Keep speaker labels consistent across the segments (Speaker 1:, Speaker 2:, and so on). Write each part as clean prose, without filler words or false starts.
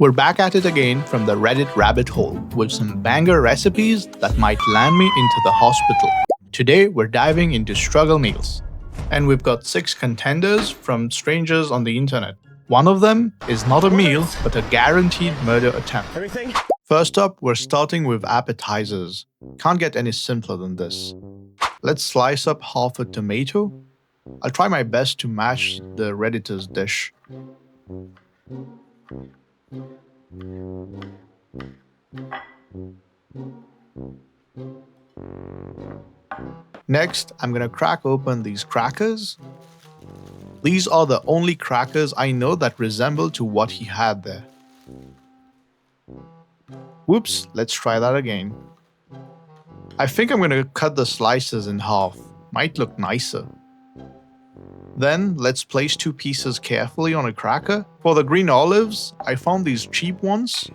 Speaker 1: We're back at it again from the Reddit rabbit hole with some banger recipes that might land me into the hospital. Today we're diving into struggle meals. And we've got 6 contenders from strangers on the internet. One of them is not a meal, but a guaranteed murder attempt. First up, we're starting with appetizers. Can't get any simpler than this. Let's slice up half a tomato. I'll try my best to match the Redditor's dish. Next, I'm gonna crack open these crackers. These are the only crackers I know that resemble to what he had there. Whoops, let's try that again. I think I'm gonna cut the slices in half. Might look nicer. Then, let's place 2 pieces carefully on a cracker. For the green olives, I found these cheap ones,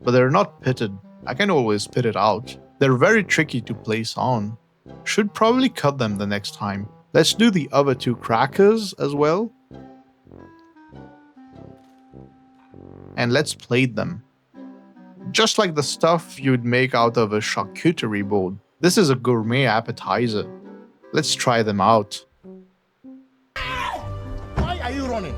Speaker 1: but they're not pitted. I can always pit it out. They're very tricky to place on. Should probably cut them the next time. Let's do the other 2 crackers as well. And let's plate them. Just like the stuff you'd make out of a charcuterie board. This is a gourmet appetizer. Let's try them out.
Speaker 2: Why are you running?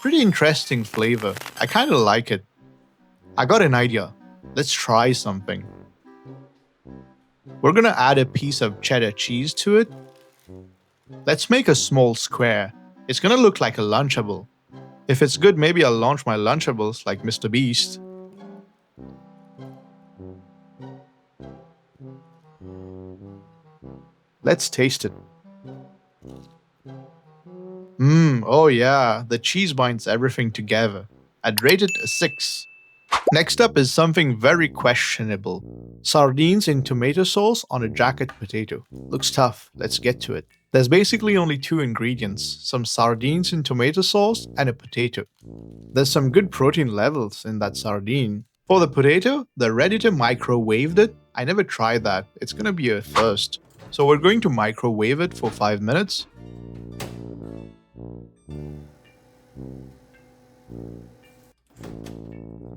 Speaker 1: Pretty interesting flavor. I kinda like it. I got an idea. Let's try something. We're gonna add a piece of cheddar cheese to it. Let's make a small square. It's gonna look like a Lunchable. If it's good, maybe I'll launch my Lunchables like Mr. Beast. Let's taste it. Oh yeah, the cheese binds everything together. I'd rate it a 6. Next up is something very questionable. Sardines in tomato sauce on a jacket potato. Looks tough, let's get to it. There's basically only 2 ingredients, some sardines in tomato sauce and a potato. There's some good protein levels in that sardine. For the potato, the Redditor microwaved it. I never tried that, it's gonna be a first. So we're going to microwave it for 5 minutes.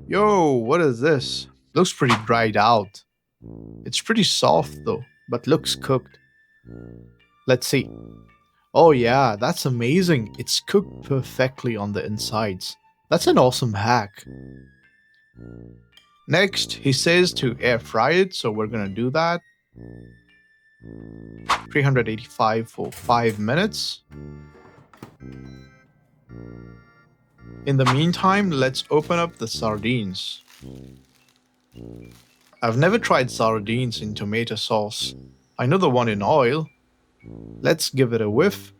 Speaker 1: Yo, what is this? Looks pretty dried out. It's pretty soft though, but looks cooked. Let's see. Oh yeah, that's amazing. It's cooked perfectly on the insides. That's an awesome hack. Next, he says to air fry it, so we're gonna do that. 385 for 5 minutes. In the meantime, let's open up the sardines. I've never tried sardines in tomato sauce. I know the one in oil. Let's give it a whiff.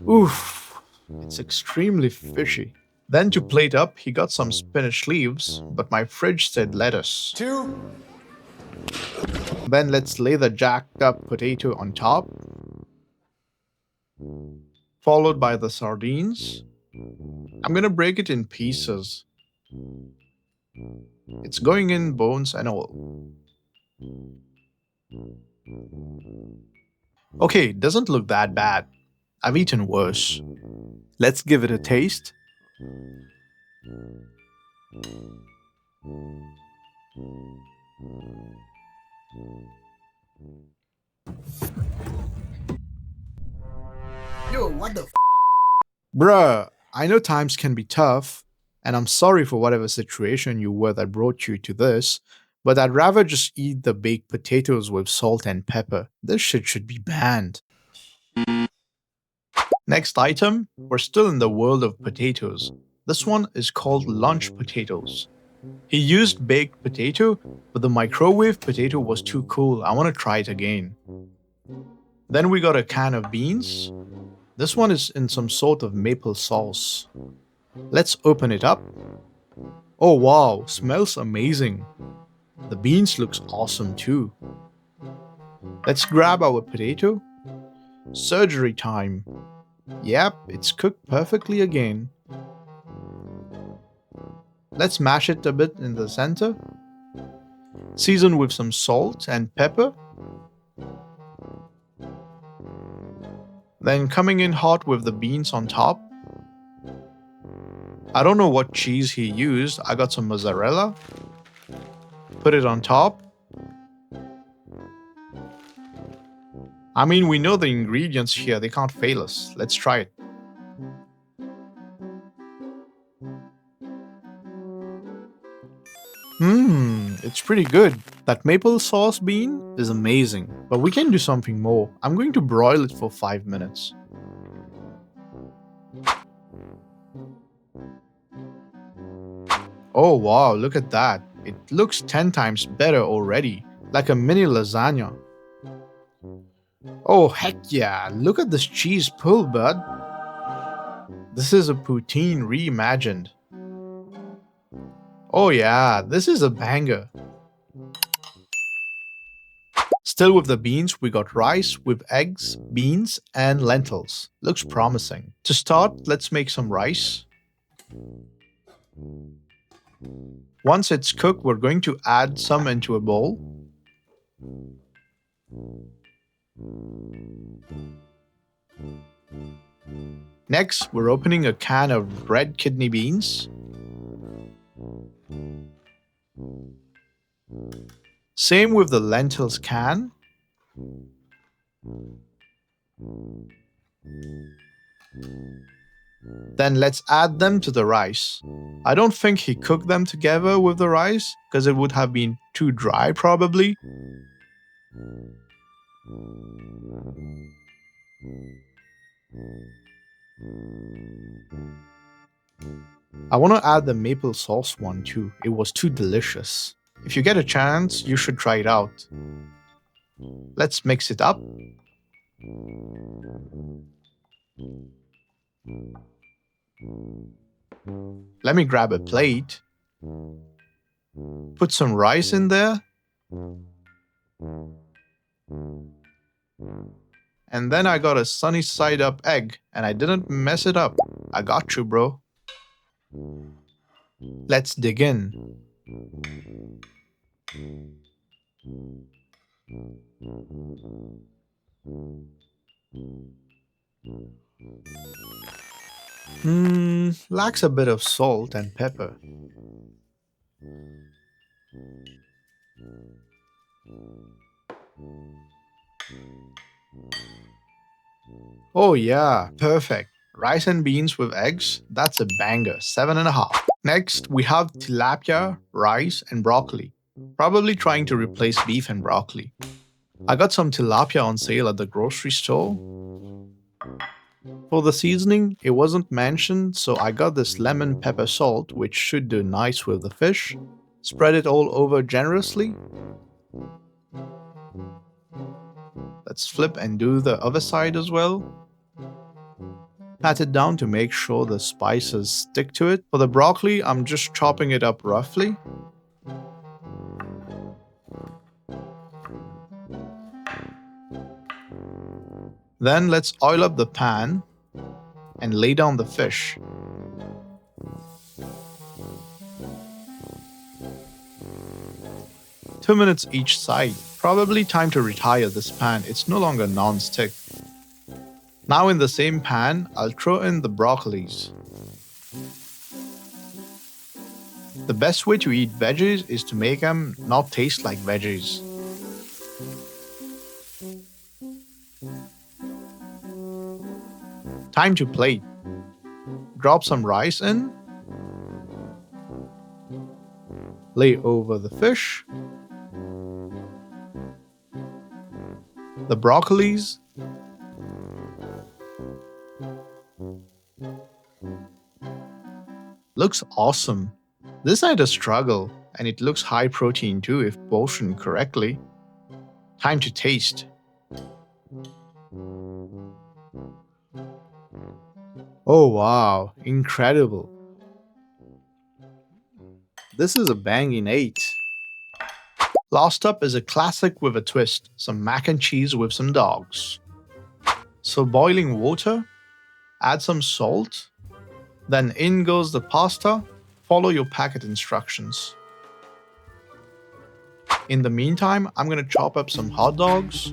Speaker 1: Oof, it's extremely fishy. Then to plate up, he got some spinach leaves, but my fridge said lettuce.
Speaker 2: 2.
Speaker 1: Then let's lay the jacked up potato on top, followed by the sardines. I'm gonna break it in pieces. It's going in bones and all. Okay, doesn't look that bad. I've eaten worse. Let's give it a taste.
Speaker 2: Yo, what the
Speaker 1: Bruh, I know times can be tough, and I'm sorry for whatever situation you were that brought you to this, but I'd rather just eat the baked potatoes with salt and pepper. This shit should be banned. Next item, we're still in the world of potatoes. This one is called lunch potatoes. He used baked potato, but the microwave potato was too cool. I want to try it again. Then we got a can of beans. This one is in some sort of maple sauce. Let's open it up. Oh wow, smells amazing. The beans looks awesome too. Let's grab our potato. Surgery time. Yep, it's cooked perfectly again. Let's mash it a bit in the center. Season with some salt and pepper. Then coming in hot with the beans on top. I don't know what cheese he used. I got some mozzarella. Put it on top. I mean, we know the ingredients here, they can't fail us. Let's try it. It's pretty good. That maple sauce bean is amazing, but we can do something more. I'm going to broil it for 5 minutes. Oh wow, look at that. It looks 10 times better already, like a mini lasagna. Oh heck yeah, look at this cheese pull, bud. This is a poutine reimagined. Oh yeah, this is a banger. Still with the beans, we got rice with eggs, beans, and lentils. Looks promising. To start, let's make some rice. Once it's cooked, we're going to add some into a bowl. Next, we're opening a can of red kidney beans. Same with the lentils can. Then let's add them to the rice. I don't think he cooked them together with the rice, because it would have been too dry probably. I want to add the maple sauce one too, it was too delicious. If you get a chance, you should try it out. Let's mix it up. Let me grab a plate. Put some rice in there. And then I got a sunny side up egg and I didn't mess it up. I got you, bro. Let's dig in. Lacks a bit of salt and pepper. Oh yeah, perfect. Rice and beans with eggs, that's a banger, 7.5. Next, we have tilapia, rice, and broccoli. Probably trying to replace beef and broccoli. I got some tilapia on sale at the grocery store. For the seasoning, it wasn't mentioned, so I got this lemon pepper salt, which should do nice with the fish. Spread it all over generously. Let's flip and do the other side as well. Pat it down to make sure the spices stick to it. For the broccoli, I'm just chopping it up roughly. Then let's oil up the pan and lay down the fish. Two minutes each side. Probably time to retire this pan, it's no longer non-stick. Now in the same pan, I'll throw in the broccolis. The best way to eat veggies is to make them not taste like veggies. Time to plate. Drop some rice in. Lay over the fish. The broccolis. Looks awesome. This ain't a struggle, and it looks high protein too if portioned correctly. Time to taste. Oh wow, incredible. This is a banging 8. Last up is a classic with a twist, some mac and cheese with some dogs. So boiling water, add some salt, then in goes the pasta, follow your packet instructions. In the meantime, I'm gonna chop up some hot dogs.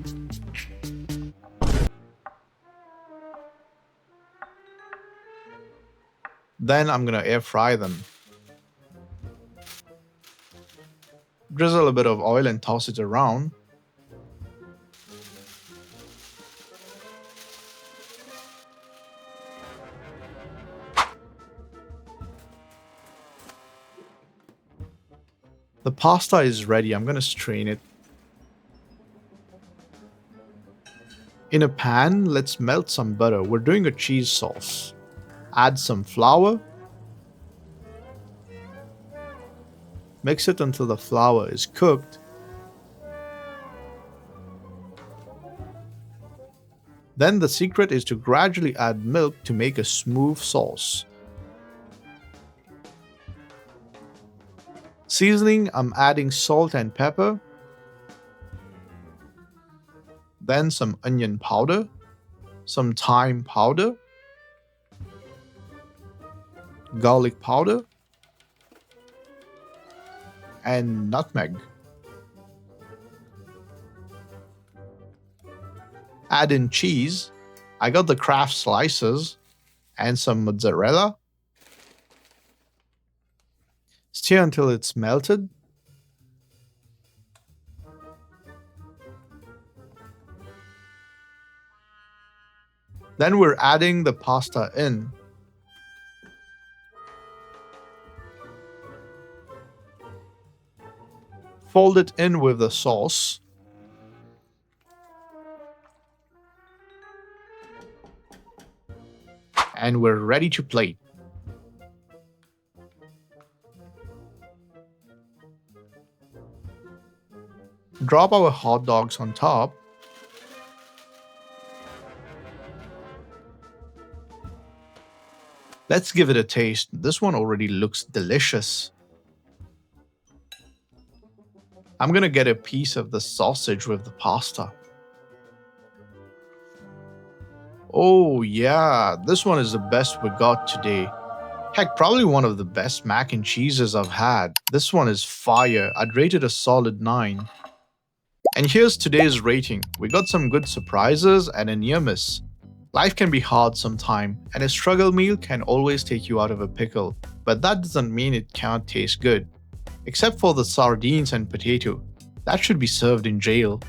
Speaker 1: Then I'm gonna air fry them. Drizzle a bit of oil and toss it around. The pasta is ready. I'm gonna strain it. In a pan, let's melt some butter. We're doing a cheese sauce. Add some flour. Mix it until the flour is cooked. Then the secret is to gradually add milk to make a smooth sauce. Seasoning, I'm adding salt and pepper. Then some onion powder, some thyme powder, garlic powder, and nutmeg. Add in cheese. I got the Kraft slices and some mozzarella. Stir until it's melted. Then we're adding the pasta in. Fold it in with the sauce. And we're ready to plate. Drop our hot dogs on top. Let's give it a taste. This one already looks delicious. I'm gonna get a piece of the sausage with the pasta. Oh yeah, this one is the best we got today. Heck, probably one of the best mac and cheeses I've had. This one is fire. I'd rate it a solid 9. And here's today's rating. We got some good surprises and a near miss. Life can be hard sometime, and a struggle meal can always take you out of a pickle, but that doesn't mean it can't taste good. Except for the sardines and potato. That should be served in jail.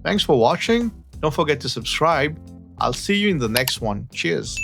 Speaker 1: Thanks for watching. Don't forget to subscribe. I'll see you in the next one. Cheers.